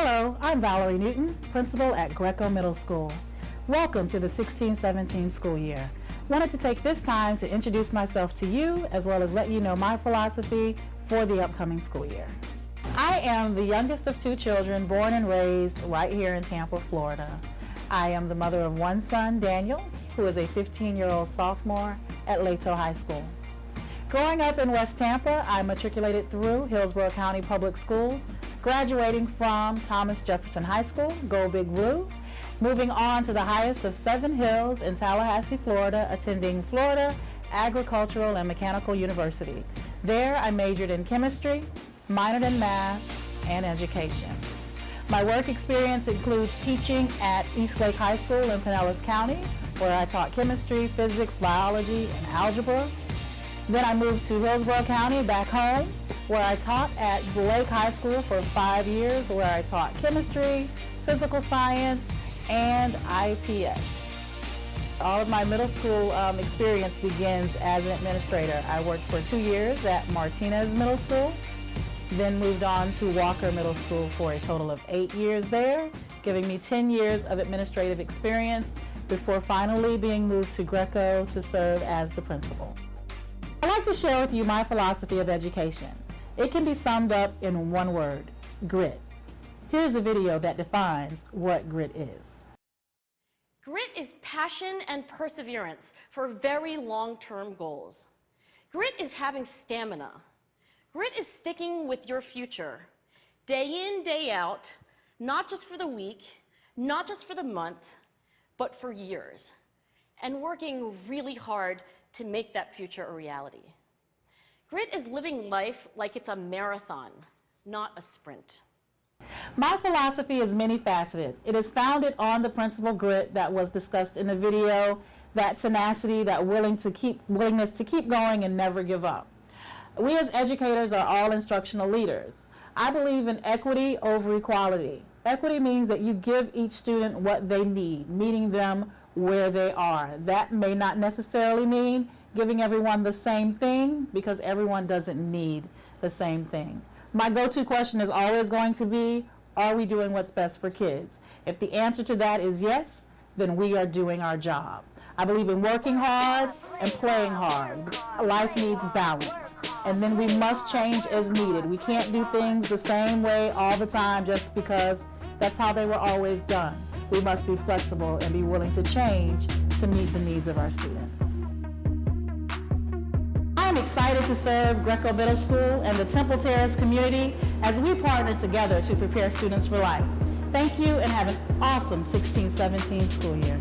Hello, I'm Valerie Newton, principal at Greco Middle School. Welcome to the 16-17 school year. Wanted to take this time to introduce myself to you as well as let you know my philosophy for the upcoming school year. I am the youngest of two children born and raised right here in Tampa, Florida. I am the mother of one son, Daniel, who is a 15-year-old sophomore at Leto High School. Growing up in West Tampa, I matriculated through Hillsborough County Public Schools, graduating from Thomas Jefferson High School, Go Big Blue, moving on to the highest of 7 hills in Tallahassee, Florida, attending Florida Agricultural and Mechanical University. There, I majored in chemistry, minored in math, and education. My work experience includes teaching at Eastlake High School in Pinellas County, where I taught chemistry, physics, biology, and algebra. Then I moved to Hillsborough County, back home, where I taught at Lake High School for 5 years, where I taught chemistry, physical science, and IPS. All of my middle school experience begins as an administrator. I worked for 2 years at Martinez Middle School, then moved on to Walker Middle School for a total of 8 years there, giving me 10 years of administrative experience before finally being moved to Greco to serve as the principal. I'd like to share with you my philosophy of education. It can be summed up in one word: grit. Here's a video that defines what grit is. Grit is passion and perseverance for very long-term goals. Grit is having stamina. Grit is sticking with your future, day in, day out, not just for the week, not just for the month, but for years, and working really hard to make that future a reality. Grit is living life like it's a marathon, not a sprint. My philosophy is many-faceted. It is founded on the principle grit that was discussed in the video, that tenacity, that willingness to keep going and never give up. We as educators are all instructional leaders. I believe in equity over equality. Equity means that you give each student what they need, meeting them where they are. That may not necessarily mean giving everyone the same thing, because everyone doesn't need the same thing. My go-to question is always going to be, are we doing what's best for kids? If the answer to that is yes, then we are doing our job. I believe in working hard and playing hard. Life needs balance, and then we must change as needed. We can't do things the same way all the time just because that's how they were always done. We must be flexible and be willing to change to meet the needs of our students. I'm excited to serve Greco Middle School and the Temple Terrace community as we partner together to prepare students for life. Thank you and have an awesome 16-17 school year.